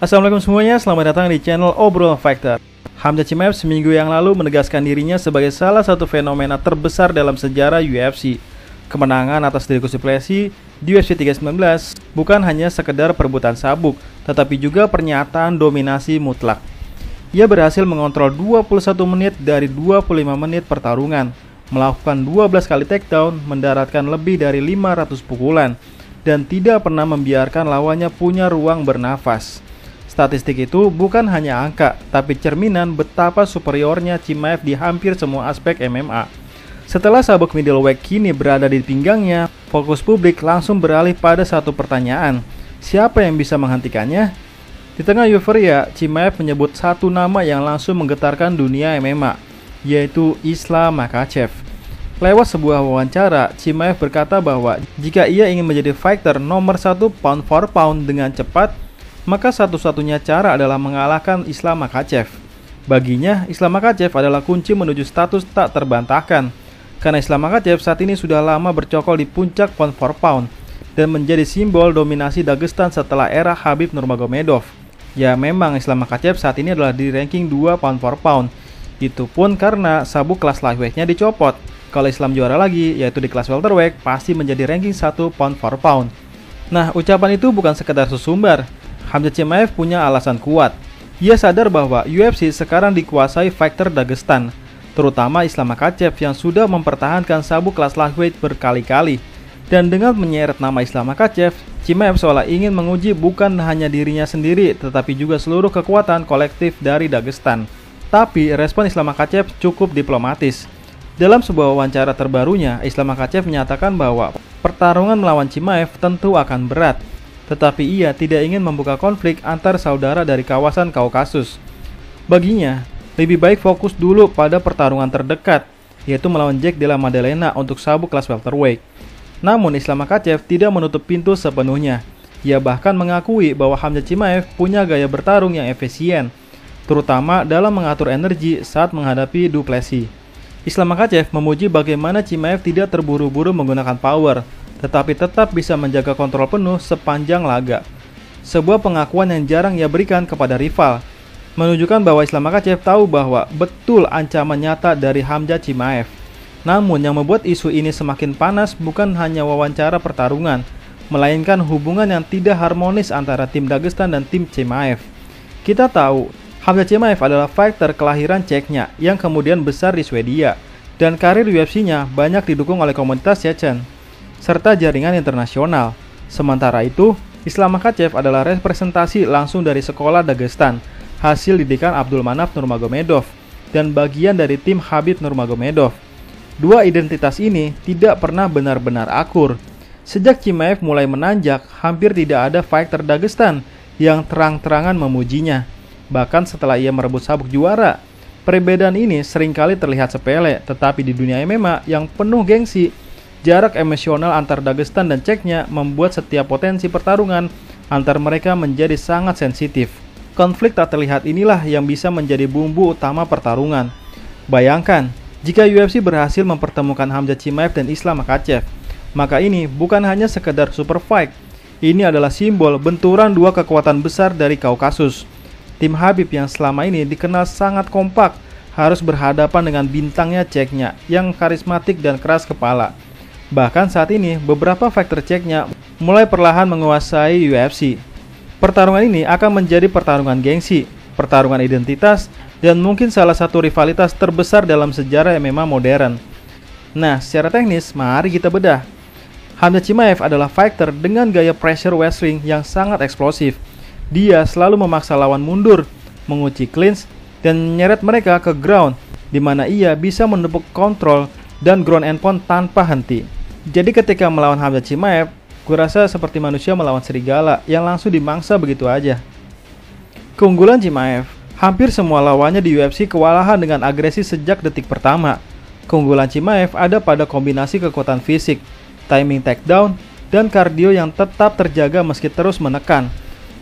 Assalamualaikum semuanya, selamat datang di channel Obrolan Fighter. Hamzah Chimaev seminggu yang lalu menegaskan dirinya sebagai salah satu fenomena terbesar dalam sejarah UFC. Kemenangan atas Dricus Du Plessis di UFC 319 bukan hanya sekedar perebutan sabuk, tetapi juga pernyataan dominasi mutlak. Ia berhasil mengontrol 21 menit dari 25 menit pertarungan, melakukan 12 kali takedown, mendaratkan lebih dari 500 pukulan, dan tidak pernah membiarkan lawannya punya ruang bernafas. Statistik itu bukan hanya angka, tapi cerminan betapa superiornya Chimaev di hampir semua aspek MMA. Setelah sabuk middleweight kini berada di pinggangnya, fokus publik langsung beralih pada satu pertanyaan: siapa yang bisa menghentikannya? Di tengah euforia, Chimaev menyebut satu nama yang langsung menggetarkan dunia MMA, yaitu Islam Makhachev. Lewat sebuah wawancara, Chimaev berkata bahwa jika ia ingin menjadi fighter nomor 1 pound for pound dengan cepat, maka satu-satunya cara adalah mengalahkan Islam Makhachev. Baginya, Islam Makhachev adalah kunci menuju status tak terbantahkan, karena Islam Makhachev saat ini sudah lama bercokol di puncak pound for pound dan menjadi simbol dominasi Dagestan setelah era Khabib Nurmagomedov. Ya, memang Islam Makhachev saat ini adalah di ranking 2 pound for pound. Itu pun karena sabuk kelas lightweight-nya dicopot. Kalau Islam juara lagi, yaitu di kelas welterweight, pasti menjadi ranking 1 pound for pound. Nah, ucapan itu bukan sekedar sesumbar. Hamzah Chimaev punya alasan kuat. Ia sadar bahwa UFC sekarang dikuasai fighter Dagestan, terutama Islam Makhachev yang sudah mempertahankan sabuk kelas lightweight berkali-kali. Dan dengan menyeret nama Islam Makhachev, Chimaev seolah ingin menguji bukan hanya dirinya sendiri, tetapi juga seluruh kekuatan kolektif dari Dagestan. Tapi respon Islam Makhachev cukup diplomatis. Dalam sebuah wawancara terbarunya, Islam Makhachev menyatakan bahwa pertarungan melawan Chimaev tentu akan berat, tetapi ia tidak ingin membuka konflik antar saudara dari kawasan Kaukasus. Baginya, lebih baik fokus dulu pada pertarungan terdekat, yaitu melawan Jack Della Maddalena untuk sabuk kelas welterweight. Namun Islam Makhachev tidak menutup pintu sepenuhnya. Ia bahkan mengakui bahwa Hamzah Chimaev punya gaya bertarung yang efisien, terutama dalam mengatur energi saat menghadapi Du Plessis. Islam Makhachev memuji bagaimana Chimaev tidak terburu-buru menggunakan power, tetapi tetap bisa menjaga kontrol penuh sepanjang laga. Sebuah pengakuan yang jarang ia berikan kepada rival, menunjukkan bahwa Islam Makhachev tahu bahwa betul ancaman nyata dari Hamzah Chimaev. Namun yang membuat isu ini semakin panas bukan hanya wawancara pertarungan, melainkan hubungan yang tidak harmonis antara tim Dagestan dan tim Chimaev. Kita tahu, Hamzah Chimaev adalah fighter kelahiran Czechnya yang kemudian besar di Swedia, dan karir UFC-nya banyak didukung oleh komunitas Chechen serta jaringan internasional. Sementara itu, Islam Makhachev adalah representasi langsung dari sekolah Dagestan, hasil didikan Abdulmanaf Nurmagomedov, dan bagian dari tim Khabib Nurmagomedov. Dua identitas ini tidak pernah benar-benar akur. Sejak Chimaev mulai menanjak, hampir tidak ada fighter Dagestan yang terang-terangan memujinya. Bahkan setelah ia merebut sabuk juara, perbedaan ini seringkali terlihat sepele, tetapi di dunia MMA yang penuh gengsi, jarak emosional antar Dagestan dan Czechnya membuat setiap potensi pertarungan antar mereka menjadi sangat sensitif. Konflik tak terlihat inilah yang bisa menjadi bumbu utama pertarungan. Bayangkan, jika UFC berhasil mempertemukan Hamzah Chimaev dan Islam Makhachev, maka ini bukan hanya sekedar super fight. Ini adalah simbol benturan dua kekuatan besar dari Kaukasus. Tim Khabib yang selama ini dikenal sangat kompak harus berhadapan dengan bintangnya Czechnya yang karismatik dan keras kepala. Bahkan saat ini, beberapa fighter Czechnya mulai perlahan menguasai UFC. Pertarungan ini akan menjadi pertarungan gengsi, pertarungan identitas, dan mungkin salah satu rivalitas terbesar dalam sejarah MMA modern. Nah, secara teknis, mari kita bedah. Hamzah Chimaev adalah fighter dengan gaya pressure wrestling yang sangat eksplosif. Dia selalu memaksa lawan mundur, mengunci clinch, dan menyeret mereka ke ground, di mana ia bisa menepuk kontrol dan ground and pound tanpa henti. Jadi ketika melawan Hamzah Chimaev, gue rasa seperti manusia melawan serigala yang langsung dimangsa begitu aja. Keunggulan Chimaev, hampir semua lawannya di UFC kewalahan dengan agresi sejak detik pertama. Keunggulan Chimaev ada pada kombinasi kekuatan fisik, timing takedown, dan kardio yang tetap terjaga meski terus menekan.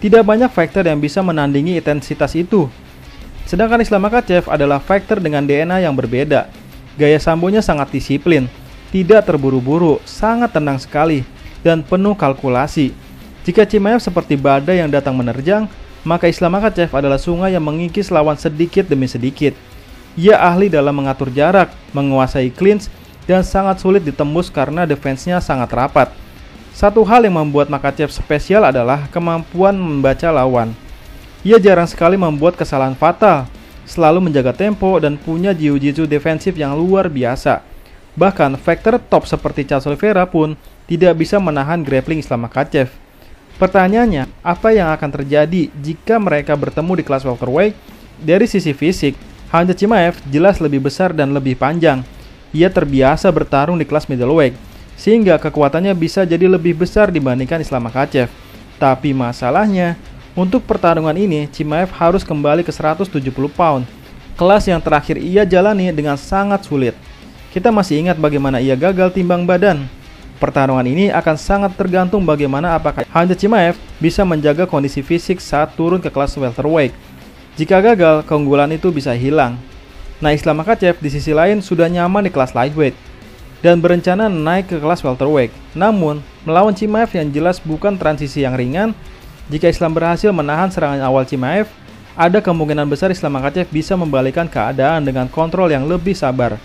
Tidak banyak fighter yang bisa menandingi intensitas itu. Sedangkan Islam Makhachev adalah fighter dengan DNA yang berbeda. Gaya sambonya sangat disiplin, tidak terburu-buru, sangat tenang sekali, dan penuh kalkulasi. Jika Chimaev seperti badai yang datang menerjang, maka Islam Makhachev adalah sungai yang mengikis lawan sedikit demi sedikit. Ia ahli dalam mengatur jarak, menguasai clinch, dan sangat sulit ditembus karena defense-nya sangat rapat. Satu hal yang membuat Makhachev spesial adalah kemampuan membaca lawan. Ia jarang sekali membuat kesalahan fatal, selalu menjaga tempo dan punya jiu-jitsu defensif yang luar biasa. Bahkan fighter top seperti Charles Oliveira pun tidak bisa menahan grappling Islam Makhachev. Pertanyaannya, apa yang akan terjadi jika mereka bertemu di kelas welterweight? Dari sisi fisik, Khamzat Chimaev jelas lebih besar dan lebih panjang. Ia terbiasa bertarung di kelas middleweight, sehingga kekuatannya bisa jadi lebih besar dibandingkan Islam Makhachev. Tapi masalahnya, untuk pertarungan ini, Chimaev harus kembali ke 170 pound, kelas yang terakhir ia jalani dengan sangat sulit. Kita masih ingat bagaimana ia gagal timbang badan. Pertarungan ini akan sangat tergantung bagaimana apakah Khamzat Chimaev bisa menjaga kondisi fisik saat turun ke kelas welterweight. Jika gagal, keunggulan itu bisa hilang. Nah, Islam Makhachev di sisi lain sudah nyaman di kelas lightweight dan berencana naik ke kelas welterweight. Namun, melawan Chimaev yang jelas bukan transisi yang ringan, jika Islam berhasil menahan serangan awal Chimaev, ada kemungkinan besar Islam Makhachev bisa membalikan keadaan dengan kontrol yang lebih sabar.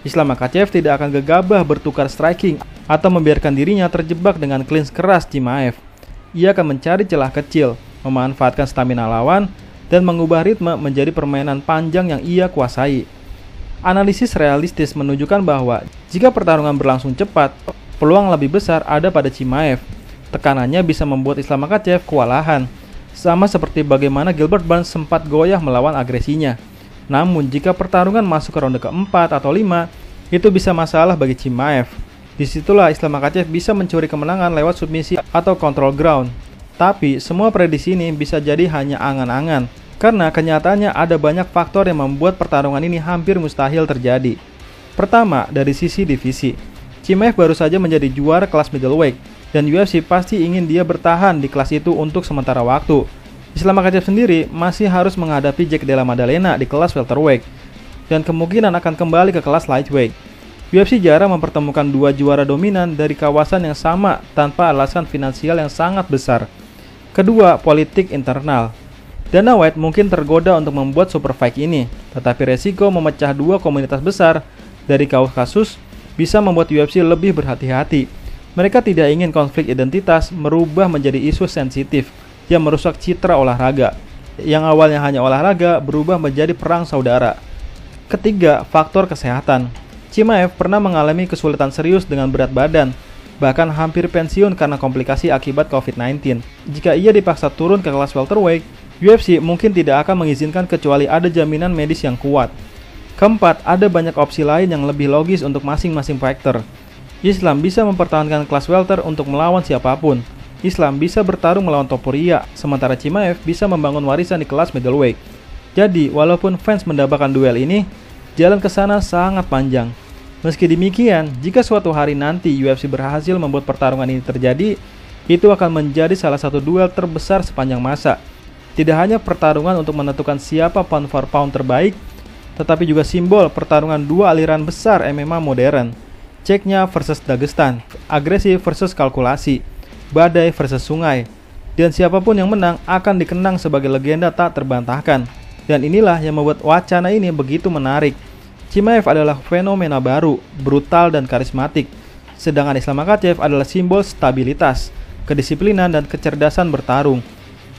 Islam Makhachev tidak akan gegabah bertukar striking atau membiarkan dirinya terjebak dengan clinch keras Chimaev. Ia akan mencari celah kecil, memanfaatkan stamina lawan, dan mengubah ritme menjadi permainan panjang yang ia kuasai. Analisis realistis menunjukkan bahwa jika pertarungan berlangsung cepat, peluang lebih besar ada pada Chimaev. Tekanannya bisa membuat Islam Makhachev kewalahan, sama seperti bagaimana Gilbert Burns sempat goyah melawan agresinya. Namun jika pertarungan masuk ke ronde keempat atau 5, itu bisa masalah bagi Chimaev. Disitulah Islam Makhachev bisa mencuri kemenangan lewat submisi atau control ground. Tapi semua prediksi ini bisa jadi hanya angan-angan, karena kenyataannya ada banyak faktor yang membuat pertarungan ini hampir mustahil terjadi. Pertama, dari sisi divisi. Chimaev baru saja menjadi juara kelas middleweight, dan UFC pasti ingin dia bertahan di kelas itu untuk sementara waktu. Islam Makhachev sendiri masih harus menghadapi Jack Della Maddalena di kelas welterweight, dan kemungkinan akan kembali ke kelas lightweight. UFC jarang mempertemukan dua juara dominan dari kawasan yang sama tanpa alasan finansial yang sangat besar. Kedua, politik internal. Dana White mungkin tergoda untuk membuat super fight ini, tetapi resiko memecah dua komunitas besar dari Kaukasus bisa membuat UFC lebih berhati-hati. Mereka tidak ingin konflik identitas merubah menjadi isu sensitif yang merusak citra olahraga, yang awalnya hanya olahraga berubah menjadi perang saudara. Ketiga, faktor kesehatan. Chimaev pernah mengalami kesulitan serius dengan berat badan, bahkan hampir pensiun karena komplikasi akibat COVID-19. Jika ia dipaksa turun ke kelas welterweight, UFC mungkin tidak akan mengizinkan kecuali ada jaminan medis yang kuat. Keempat, ada banyak opsi lain yang lebih logis untuk masing-masing fighter. Islam bisa mempertahankan kelas welter untuk melawan siapapun. Islam bisa bertarung melawan Topuria, sementara Chimaev bisa membangun warisan di kelas middleweight. Jadi, walaupun fans mendambakan duel ini, jalan ke sana sangat panjang. Meski demikian, jika suatu hari nanti UFC berhasil membuat pertarungan ini terjadi, itu akan menjadi salah satu duel terbesar sepanjang masa. Tidak hanya pertarungan untuk menentukan siapa pound for pound terbaik, tetapi juga simbol pertarungan dua aliran besar MMA modern. Ceknya versus Dagestan, agresif versus kalkulasi, badai versus sungai. Dan siapapun yang menang akan dikenang sebagai legenda tak terbantahkan. Dan inilah yang membuat wacana ini begitu menarik. Chimaev adalah fenomena baru, brutal dan karismatik. Sedangkan Islam Makhachev adalah simbol stabilitas, kedisiplinan dan kecerdasan bertarung.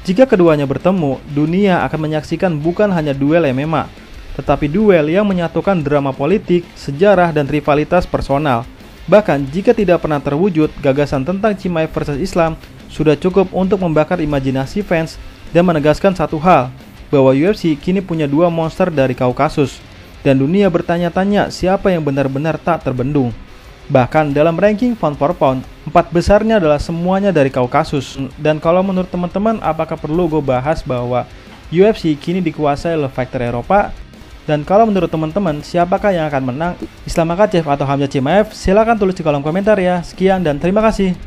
Jika keduanya bertemu, dunia akan menyaksikan bukan hanya duel MMA, tetapi duel yang menyatukan drama politik, sejarah dan rivalitas personal. Bahkan jika tidak pernah terwujud, gagasan tentang Chimaev versus Islam sudah cukup untuk membakar imajinasi fans dan menegaskan satu hal, bahwa UFC kini punya dua monster dari Kaukasus, dan dunia bertanya-tanya siapa yang benar-benar tak terbendung. Bahkan dalam ranking pound for pound, 4 besarnya adalah semuanya dari Kaukasus. Dan kalau menurut teman-teman, apakah perlu gue bahas bahwa UFC kini dikuasai oleh fighter Eropa? Dan kalau menurut teman-teman, siapakah yang akan menang, Islam Makhachev atau Khamzat Chimaev? Silahkan tulis di kolom komentar ya. Sekian dan terima kasih.